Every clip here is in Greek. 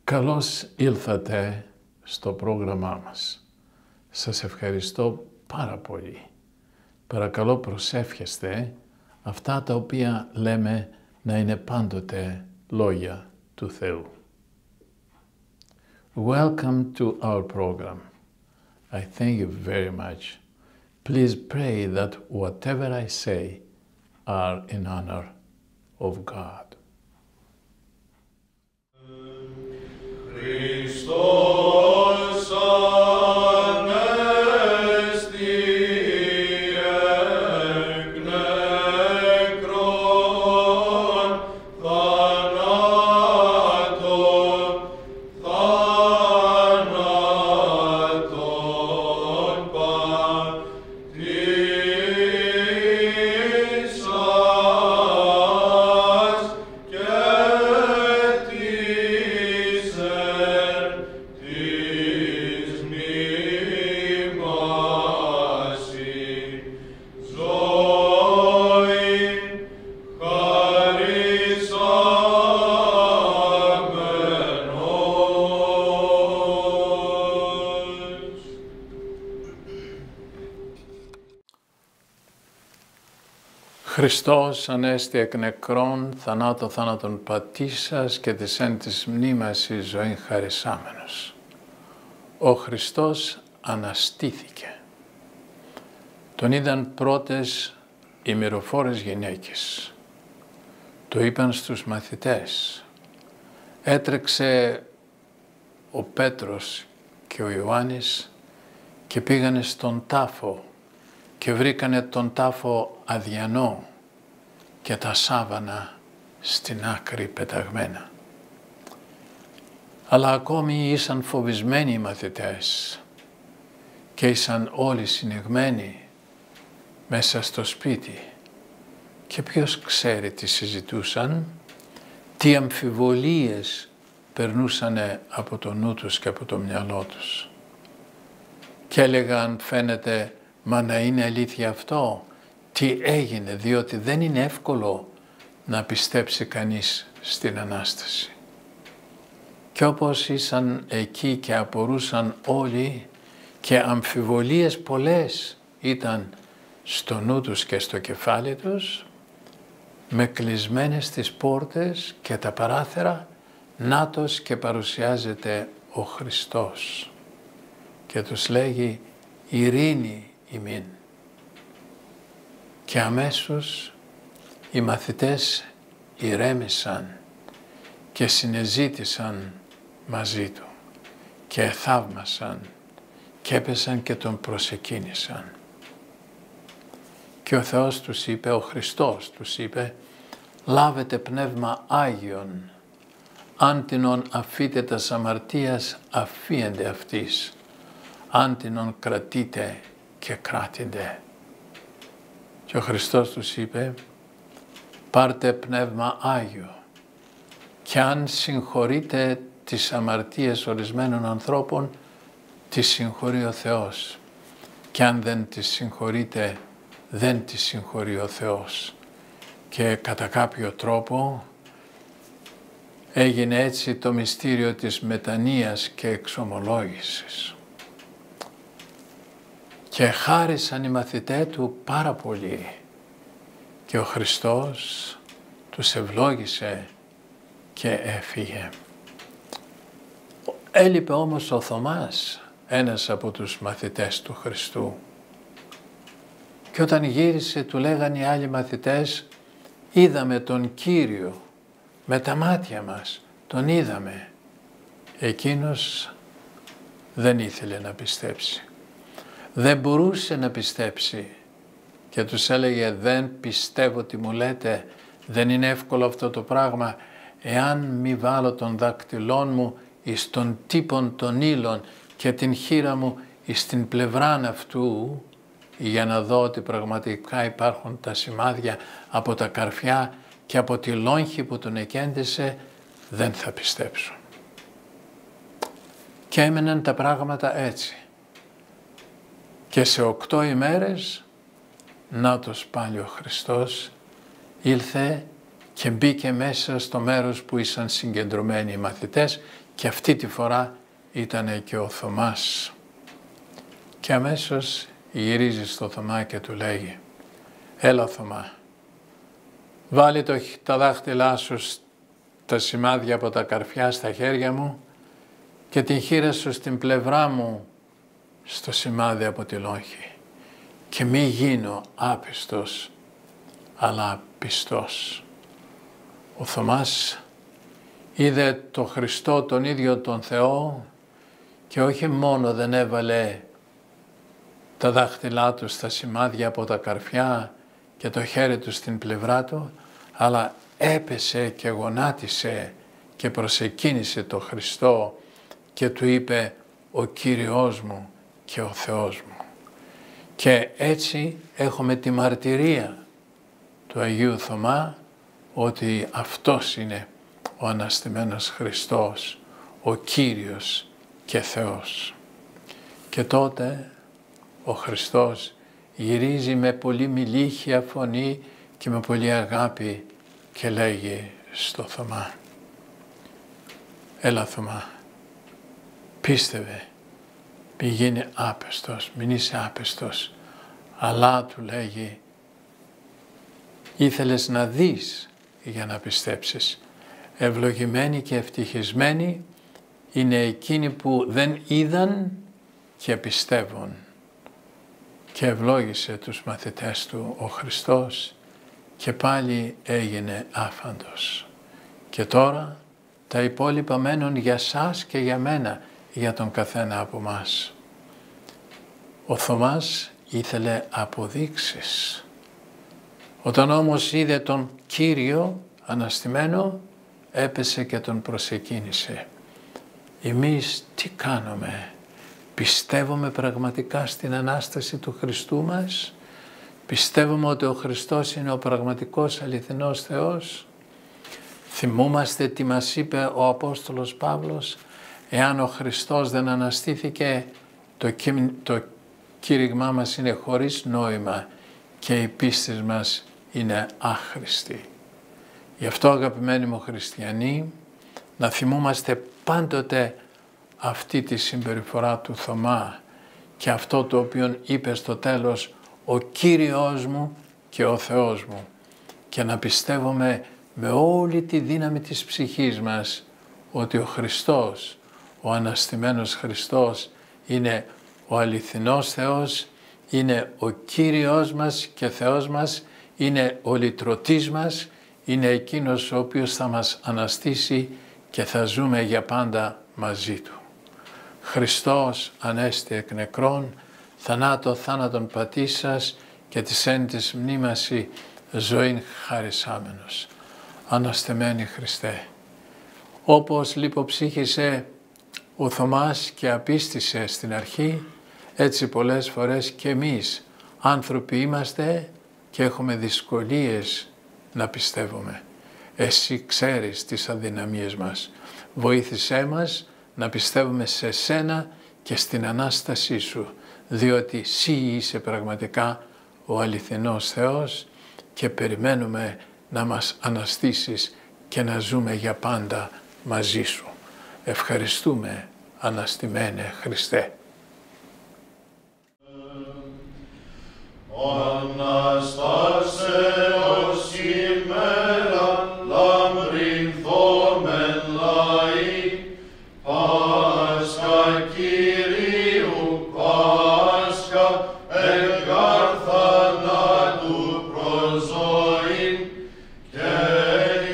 Καλώς ήλθατε στο πρόγραμμά μας. Σας ευχαριστώ πάρα πολύ. Παρακαλώ προσεύχεστε αυτά τα οποία λέμε να είναι πάντοτε λόγια του Θεού. Welcome to our program. I thank you very much. Please pray that whatever I say are in honor of God. Χριστός ανέστη εκ νεκρών θανάτων πατήσας και της μνήμασι ζωή χαρισάμενος. Χριστός ανέστη εκ νεκρών, θανάτων πατήσας και της εν της μνήμασι ζωήν χαρισάμενος. Ο Χριστός αναστήθηκε. Τον είδαν πρώτες οι μυροφόρες γυναίκες. Το είπαν στους μαθητές. Έτρεξε ο Πέτρος και ο Ιωάννης και πήγανε στον τάφο και βρήκανε τον τάφο αδιανό και τα σάβανα στην άκρη πεταγμένα. Αλλά ακόμη ήσαν φοβισμένοι οι μαθητές και ήσαν όλοι συνηγμένοι μέσα στο σπίτι. Και ποιος ξέρει τι συζητούσαν, τι αμφιβολίες περνούσανε από το νου τους και από το μυαλό τους. Και έλεγαν, φαίνεται, μα να είναι αλήθεια αυτό, τι έγινε, διότι δεν είναι εύκολο να πιστέψει κανείς στην Ανάσταση. Και όπως ήσαν εκεί και απορούσαν όλοι και αμφιβολίες πολλές ήταν στο νου τους και στο κεφάλι τους, με κλεισμένες τις πόρτες και τα παράθυρα, νάτος και παρουσιάζεται ο Χριστός και τους λέγει ειρήνη ημίν. Και αμέσως οι μαθητές ηρέμησαν και συνεζήτησαν μαζί του και θαύμασαν και έπεσαν και τον προσεκίνησαν. Και ο Θεός τους είπε, ο Χριστός τους είπε, λάβετε πνεύμα Άγιον, άντινον αφείτε τας αμαρτίας αφίεντε αυτής, άντινον κρατείτε και κράτηντε. Και ο Χριστός τους είπε, πάρτε πνεύμα Άγιο και αν συγχωρείτε τις αμαρτίες ορισμένων ανθρώπων, τις συγχωρεί ο Θεός. Και αν δεν τις συγχωρείτε, δεν τις συγχωρεί ο Θεός. Και κατά κάποιο τρόπο έγινε έτσι το μυστήριο της μετανοίας και εξομολόγησης. Και χάρισαν οι μαθητές του πάρα πολύ και ο Χριστός τους ευλόγησε και έφυγε. Έλειπε όμως ο Θωμάς, ένας από τους μαθητές του Χριστού. Και όταν γύρισε του λέγανε οι άλλοι μαθητές, είδαμε τον Κύριο με τα μάτια μας, τον είδαμε. Εκείνος δεν ήθελε να πιστέψει. Δεν μπορούσε να πιστέψει και τους έλεγε δεν πιστεύω τι μου λέτε, δεν είναι εύκολο αυτό το πράγμα, εάν μη βάλω τον δάκτυλόν μου εις τον τύπον των ύλων και την χείρα μου εις την πλευράν αυτού για να δω ότι πραγματικά υπάρχουν τα σημάδια από τα καρφιά και από τη λόγχη που τον εκέντησε, δεν θα πιστέψω. Και έμεναν τα πράγματα έτσι. Και σε 8 ημέρες, νάτος πάλι ο Χριστός, ήλθε και μπήκε μέσα στο μέρος που ήσαν συγκεντρωμένοι οι μαθητές Και αυτή τη φορά ήταν και ο Θωμάς. Και αμέσως γυρίζει στο Θωμά και του λέγει: «Έλα Θωμά, βάλε τα δάχτυλά σου στα σημάδια από τα καρφιά στα χέρια μου και την χείρα σου στην πλευρά μου στο σημάδι από τη λόγχη και μη γίνω άπιστος αλλά πιστός». Ο Θωμάς είδε το Χριστό, τον ίδιο τον Θεό, και όχι μόνο δεν έβαλε τα δάχτυλά του στα σημάδια από τα καρφιά και το χέρι του στην πλευρά του, αλλά έπεσε και γονάτισε και προσεκίνησε το Χριστό και του είπε: «Ο Κύριος μου και ο Θεός μου». Και έτσι έχουμε τη μαρτυρία του Αγίου Θωμά ότι αυτός είναι ο αναστημένος Χριστός, ο Κύριος και Θεός. Και τότε ο Χριστός γυρίζει με πολύ μιλήχια φωνή και με πολύ αγάπη και λέγει στο Θωμά: «Έλα Θωμά, πίστευε, μη γίνει άπιστος, μην είσαι άπιστος». Αλλά του λέγει: «Ήθελες να δεις για να πιστέψεις. Ευλογημένοι και ευτυχισμένοι είναι εκείνοι που δεν είδαν και πιστεύουν». Και ευλόγησε τους μαθητές του ο Χριστός και πάλι έγινε άφαντος. Και τώρα τα υπόλοιπα μένουν για σας και για μένα, για τον καθένα από μας. Ο Θωμάς ήθελε αποδείξεις. Όταν όμως είδε τον Κύριο αναστημένο, έπεσε και τον προσεκίνησε. Εμείς τι κάνουμε? Πιστεύουμε πραγματικά στην Ανάσταση του Χριστού μας? Πιστεύουμε ότι ο Χριστός είναι ο πραγματικός αληθινός Θεός? Θυμούμαστε τι μας είπε ο Απόστολος Παύλος: «Εάν ο Χριστός δεν αναστήθηκε, το κήρυγμά μας είναι χωρίς νόημα και η πίστη μας είναι άχρηστη». Γι' αυτό, αγαπημένοι μου χριστιανοί, να θυμούμαστε πάντοτε αυτή τη συμπεριφορά του Θωμά και αυτό το οποίο είπε στο τέλος: «Ο Κύριος μου και ο Θεός μου», και να πιστεύουμε με όλη τη δύναμη της ψυχής μας ότι ο Χριστός, ο αναστημένος Χριστός, είναι ο αληθινός Θεός, είναι ο Κύριος μας και Θεός μας, είναι ο λυτρωτής μας, είναι εκείνος ο οποίος θα μας αναστήσει και θα ζούμε για πάντα μαζί Του. Χριστός ανέστη εκ νεκρών, θανάτω θάνατον πατήσας και της εν της μνήμαση ζωήν χαρισάμενος. Αναστεμένη Χριστέ, όπως λιποψύχησε ο Θωμάς και απίστησε στην αρχή, έτσι πολλές φορές και εμείς άνθρωποι είμαστε και έχουμε δυσκολίες να πιστεύουμε. Εσύ ξέρεις τις αδυναμίες μας. Βοήθησέ μας να πιστεύουμε σε Σένα και στην Ανάστασή Σου, διότι Συ είσαι πραγματικά ο αληθινός Θεός και περιμένουμε να μας αναστήσεις και να ζούμε για πάντα μαζί Σου. Ευχαριστούμε, αναστημένε Χριστέ. Αναστάσεως ημέρα λαμπρινθόμεν λαοί, Πάσχα Κυρίου Πάσχα, εγκάρ θανάτου προς ζωήν, και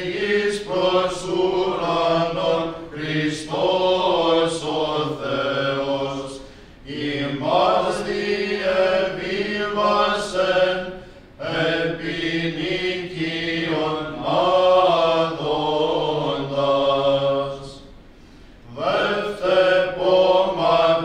εις προς ουρανόν Χριστός ο Θεός, ημάς διεβίβασεν επί νικίων άδοντας. Δεύτε πόμα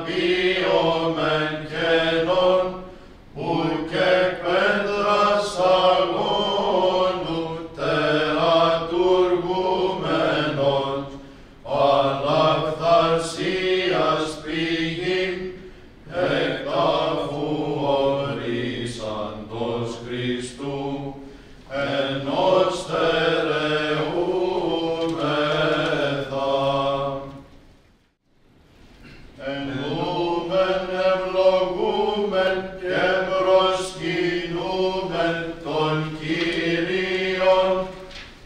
εννοούμεν, ευλογούμεν και προσκυνούμεν τον Κύριον,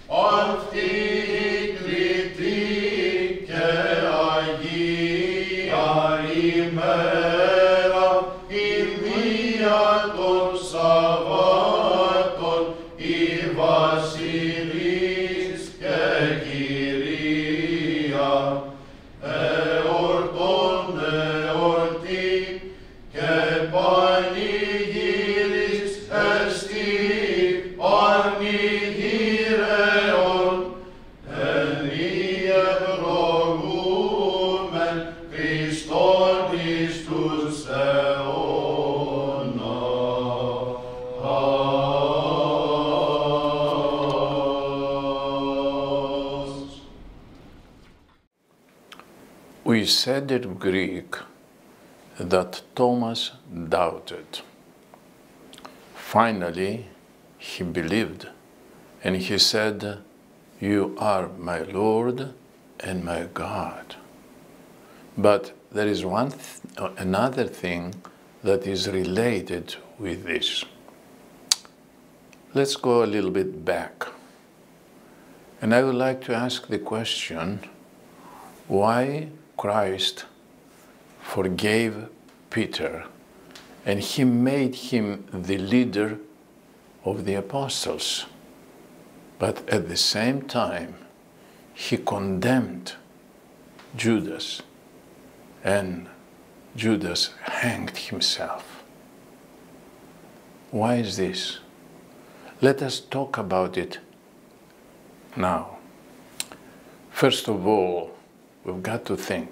αυτή η κλητή και Αγία ημέρα, η μία των Σαββάτων, η Βασιλής και Κυρία, εορτών εορτή και πανηγύρις εστί πανηγύρεων, εν ευλογούμεν Χριστόν εις τους αιώνας. We said in Greek that Thomas doubted. Finally, he believed, and he said, "You are my Lord and my God." But there is another thing that is related with this. Let's go a little bit back. And I would like to ask the question, why Christ forgave Peter and he made him the leader of the apostles, but at the same time he condemned Judas and Judas hanged himself. Why is this? Let us talk about it now. First of all, we've got to think,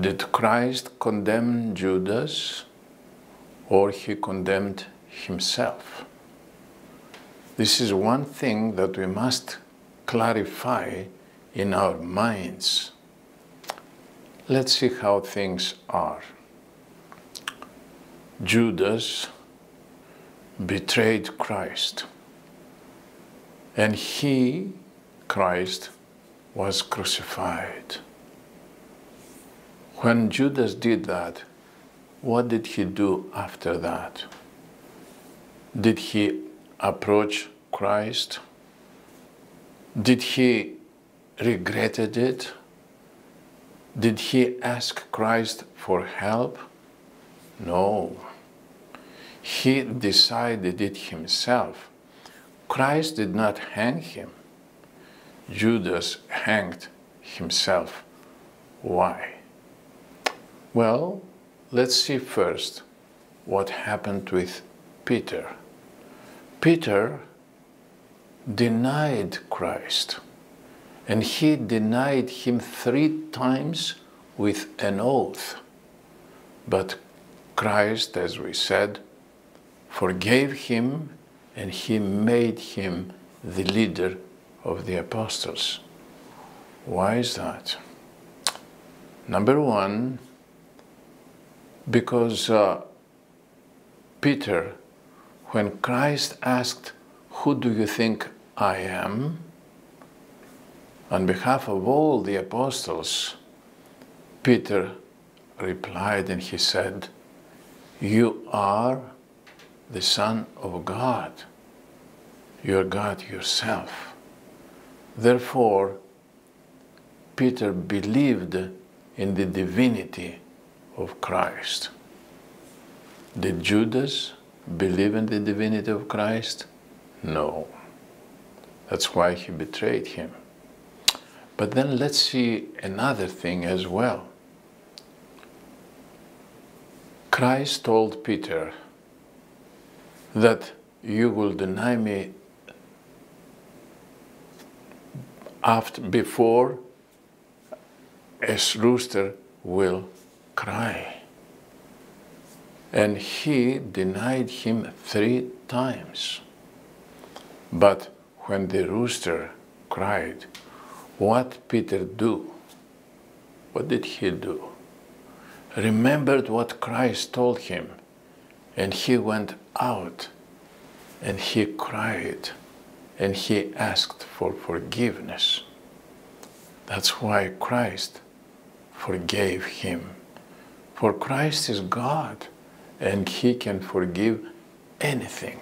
did Christ condemn Judas or he condemned himself? This is one thing that we must clarify in our minds. Let's see how things are. Judas betrayed Christ, and he, Christ, was crucified. When Judas did that, what did he do after that? Did he approach Christ? Did he regretted it? Did he ask Christ for help? No. He decided it himself. Christ did not hang him. Judas hanged himself. Why? Well, let's see first what happened with Peter. Peter denied Christ, and he denied him 3 times with an oath. But Christ, as we said, forgave him, and he made him the leader of the apostles. Why is that? Number one, because Peter, when Christ asked, "Who do you think I am?" on behalf of all the apostles, Peter replied and he said, "You are the Son of God. You are God yourself." Therefore, Peter believed in the divinity of Christ. Did Judas believe in the divinity of Christ? No. That's why he betrayed him. But then let's see another thing as well. Christ told Peter that you will deny me before a rooster will cry. And he denied him 3 times. But when the rooster cried, what Peter do? What did he do? Remembered what Christ told him, and he went out and he cried and he asked for forgiveness. That's why Christ forgave him For Christ is God, and he can forgive anything.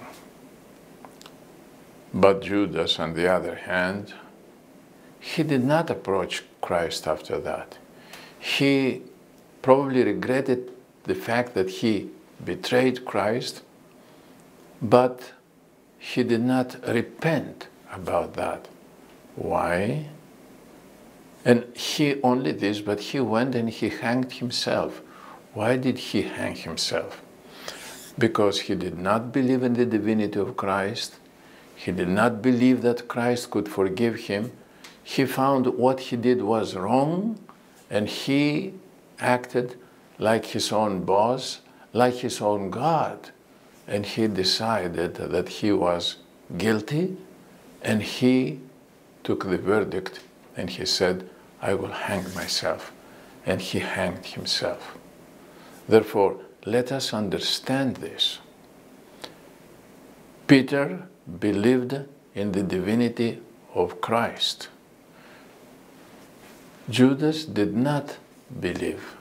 But Judas, on the other hand, he did not approach Christ after that. He probably regretted the fact that he betrayed Christ, but he did not repent about that. Why? And he only this, but he went and he hanged himself. Why did he hang himself? Because he did not believe in the divinity of Christ. He did not believe that Christ could forgive him. He found what he did was wrong, and he acted like his own boss, like his own God. And he decided that he was guilty, and he took the verdict, and he said, I will hang myself. And he hanged himself. Therefore, let us understand this. Peter believed in the divinity of Christ. Judas did not believe.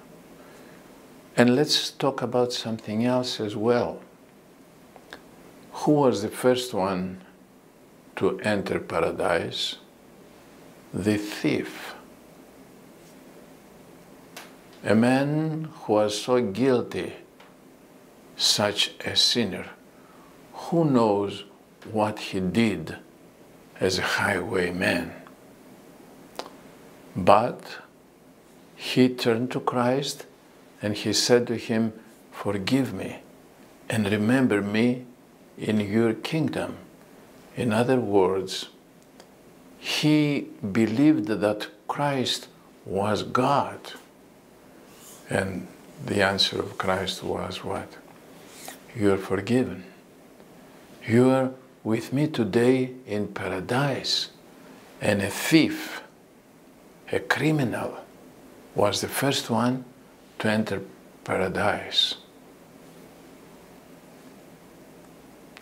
And let's talk about something else as well. Who was the first one to enter paradise? The thief. A man who was so guilty, such a sinner, who knows what he did as a highwayman? But he turned to Christ and he said to him, forgive me and remember me in your kingdom. In other words, he believed that Christ was God. And the answer of Christ was what? You are forgiven. You are with me today in paradise. And a thief, a criminal, was the first one to enter paradise.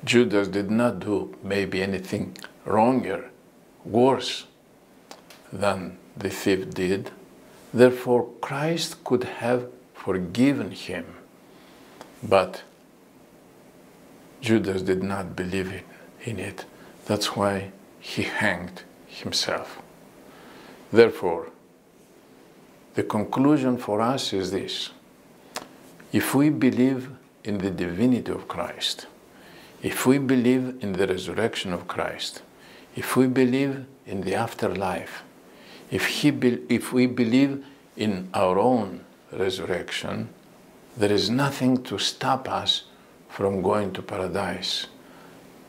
Judas did not do maybe anything wronger, worse than the thief did. Therefore, Christ could have forgiven him. But Judas did not believe in it. That's why he hanged himself. Therefore, the conclusion for us is this. If we believe in the divinity of Christ, if we believe in the resurrection of Christ, if we believe in the afterlife, if we believe in our own resurrection, there is nothing to stop us from going to paradise.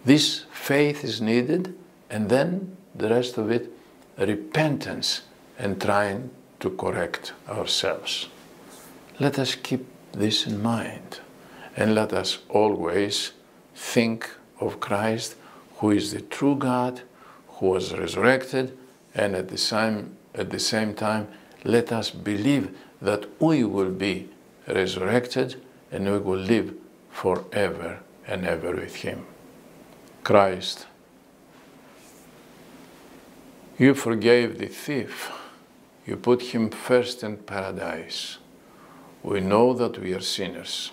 This faith is needed, and then the rest of it, repentance and trying to correct ourselves. Let us keep this in mind, and let us always think of Christ, who is the true God, who was resurrected, and at the same time, let us believe that we will be resurrected and we will live forever and ever with him. Christ, you forgave the thief. You put him first in paradise. We know that we are sinners.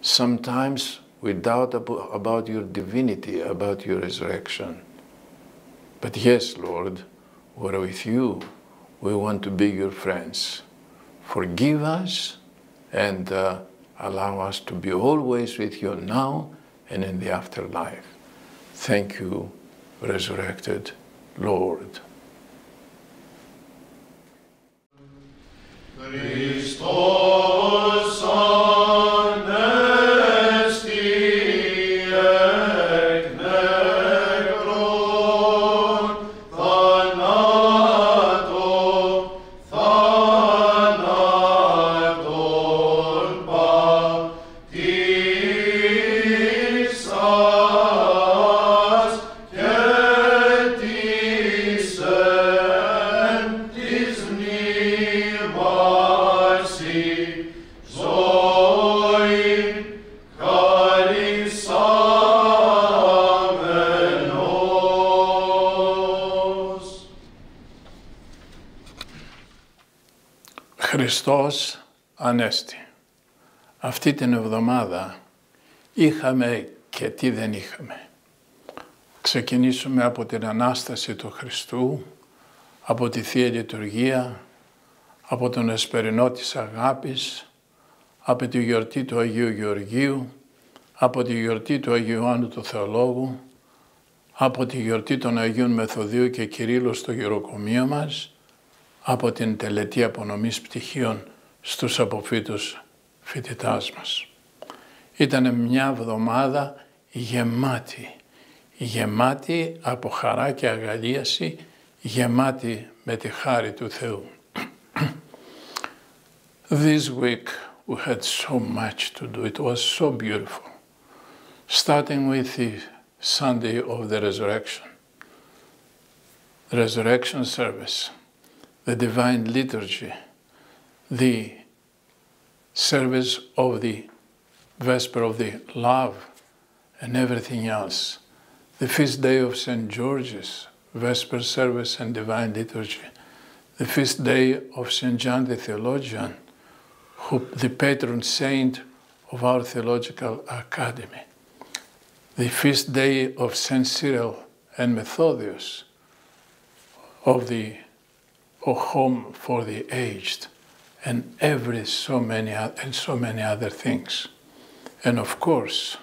Sometimes we doubt about your divinity, about your resurrection. But yes, Lord, we're with you. We want to be your friends. Forgive us and allow us to be always with you now and in the afterlife. Thank you, resurrected Lord. Christos anesti ek nekron, thanaton baptisas, ketisen tis nirmasi, zoin charisamenos. Χριστός Ανέστη. Αυτή την εβδομάδα είχαμε και τι δεν είχαμε. Ξεκινήσουμε από την Ανάσταση του Χριστού, από τη Θεία Λειτουργία, από τον Εσπερινό της Αγάπης, από τη γιορτή του Αγίου Γεωργίου, από τη γιορτή του Αγίου Ιωάννου του Θεολόγου, από τη γιορτή των Αγίων Μεθοδίου και Κυρίλλου στο γεροκομείο μας, από την τελετή απονομής πτυχίων στους αποφύτους φοιτητάς μας. Ήταν μια εβδομάδα γεμάτη από χαρά και αγαλίαση, γεμάτη με τη χάρη του Θεού. This week we had so much to do. It was so beautiful. Starting with the Sunday of the Resurrection, the Resurrection service, the Divine Liturgy, the service of the Vesper of the Love and everything else, the feast day of St. George's, Vesper service and Divine Liturgy, the feast day of St. John the Theologian, the patron saint of our Theological Academy, the feast day of St. Cyril and Methodius, of the Home for the Aged, and so many other things. And of course,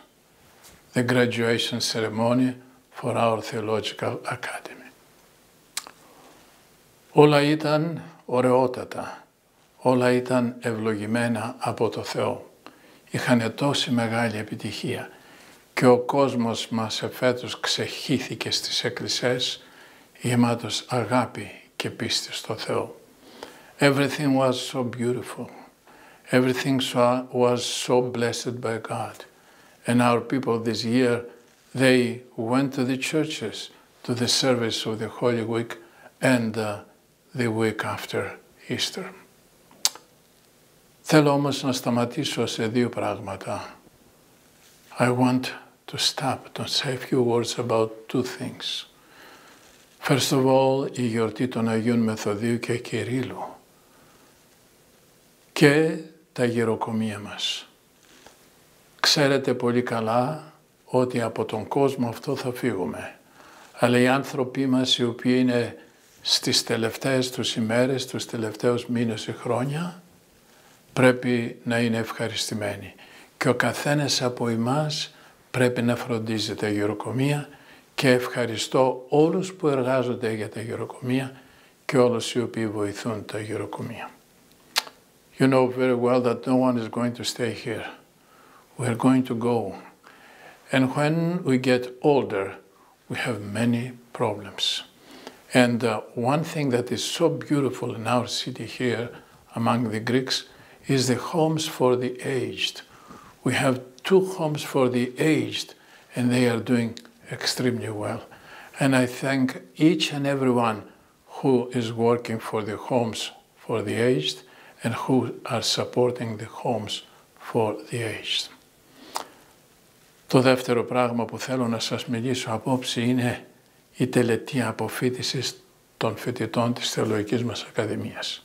the graduation ceremony for our Theological Academy. Όλα ήταν ωραιότατα, όλα ήταν ευλογημένα από το Θεό. Είχαν τόση μεγάλη επιτυχία και ο κόσμος μας εφέτος ξεχύθηκε στις εκκλησίες γεμάτος αγάπη και πίστη στο Θεό. Everything was so beautiful. Everything was so blessed by God. And our people this year, they went to the churches, to the service of the Holy Week and the week after Easter. Θέλω όμως να σταματήσω σε δύο πράγματα. I want to stop to say a few words about two things. First of all, η γιορτή των Αγίων Μεθοδίου και Κυρίλλου και τα γεροκομεία μας. Ξέρετε πολύ καλά ότι από τον κόσμο αυτό θα φύγουμε. Αλλά οι άνθρωποι μας οι οποίοι είναι στις τελευταίες τους ημέρες, τους τελευταίους μήνες ή χρόνια, πρέπει να είναι ευχαριστημένοι. Και ο καθένας από εμάς πρέπει να φροντίζει τα γεροκομεία και ευχαριστώ όλους που εργάζονται για τα γεροκομεία και όλους οι οποίοι βοηθούν τα γεροκομεία. You know very well that no one is going to stay here. We are going to go. And when we get older, we have many problems. And one thing that is so beautiful in our city here among the Greeks is the homes for the aged. We have 2 homes for the aged and they are doing extremely well. And I thank each and everyone who is working for the homes for the aged and who are supporting the homes for the aged. Το δεύτερο πράγμα που θέλω να σας μιλήσω απόψε είναι η τελετή αποφοίτησης των φοιτητών της Θεολογικής μας Ακαδημίας.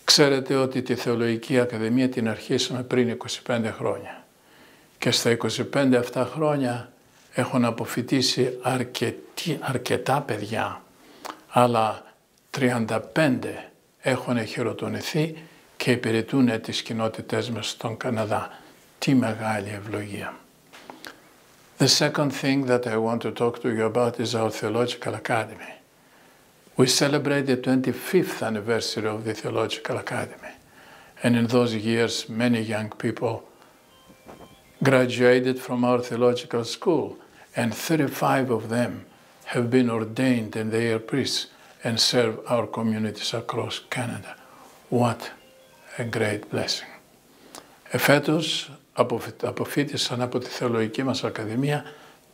Ξέρετε ότι τη Θεολογική Ακαδημία την αρχίσαμε πριν 25 χρόνια και στα 25 αυτά χρόνια έχουν αποφοιτήσει αρκετά παιδιά, αλλά 35 έχουν χειροτονηθεί και υπηρετούν τις κοινότητές μας στον Καναδά. Τι μεγάλη ευλογία. The second thing that I want to talk to you about is our Theological Academy. We celebrate the 25th anniversary of the Theological Academy. And in those years, many young people graduated from our theological school, and 35 of them have been ordained and they are priests and serve our communities across Canada. What a great blessing. Εφέτος αποφοίτησαν από τη Θεολογική μας Ακαδημία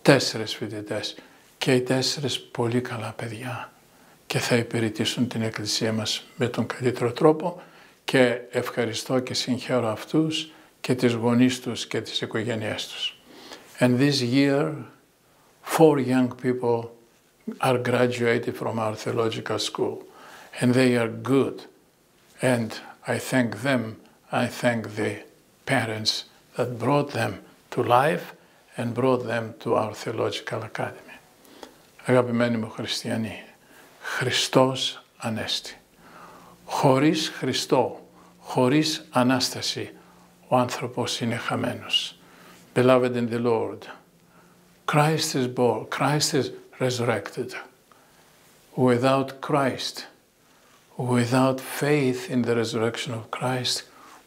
4 φοιτητές και οι 4 πολύ καλά παιδιά και θα υπηρετήσουν την Εκκλησία μας με τον καλύτερο τρόπο και ευχαριστώ και συγχαίρω αυτούς και τις γονείς τους και τις οικογένειές τους. And this year 4 young people are graduated from our theological school and they are good and I thank them, I thank the parents that brought them to life and brought them to our theological academy. Αγαπημένοι μου χριστιανοί, Χριστός Ανέστη. Χωρίς Χριστό, χωρίς Ανάσταση, ο άνθρωπος είναι χαμένος. Beloved in the Lord, Christ is born, Christ is resurrected. Without Christ, without faith in the resurrection of Christ,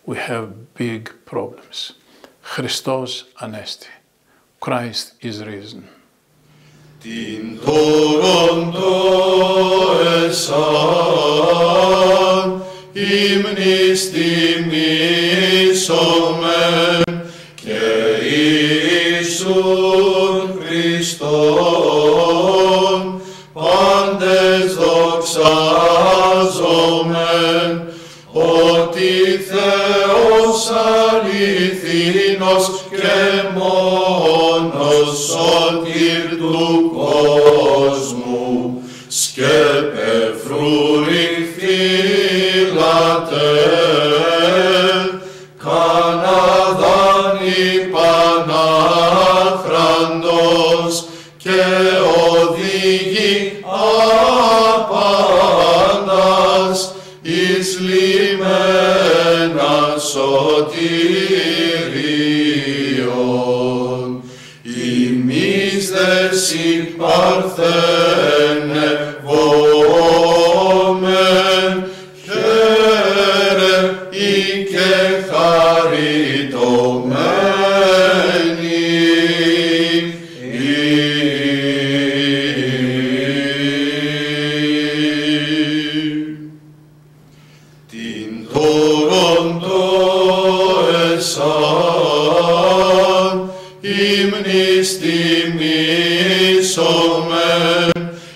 we have big problems. Χριστός Ανέστη. Christ is risen. Την τόρον το εσάν, ύμνης τιμήσομεν, και Ιησούν Χριστόν, πάντες δοξάζομεν, ότι Θεός αληθινός και μόνος σωτήρ του κόσμου, σκέπε φρούρι φύλατε, Καναδάνη πανάχραντος και οδηγεί άπαντας εις λιμένα σωτηρίων. Ημείς δε συμπαρθενευόμεν, χαίρε ή και χαριτωμένοι. Την τόρον το εσάν, ύμνης τιμήσομεν,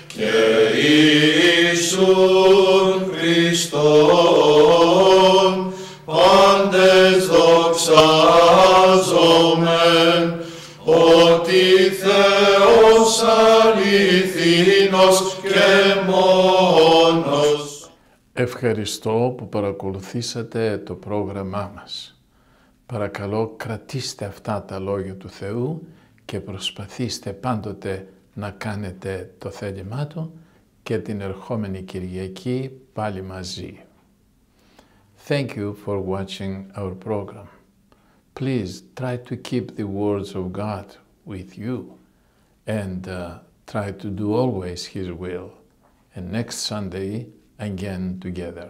και Ιησούν Χριστόν, πάντες δοξάζομεν, ότι Θεός αληθινός και μόνος. Ευχαριστώ που παρακολουθήσατε το πρόγραμμά μας. Παρακαλώ κρατήστε αυτά τα λόγια του Θεού και προσπαθήστε πάντοτε να κάνετε το θέλημά Του και την ερχόμενη Κυριακή πάλι μαζί. Thank you for watching our program. Please try to keep the words of God with you and try to do always His will. And next Sunday again together.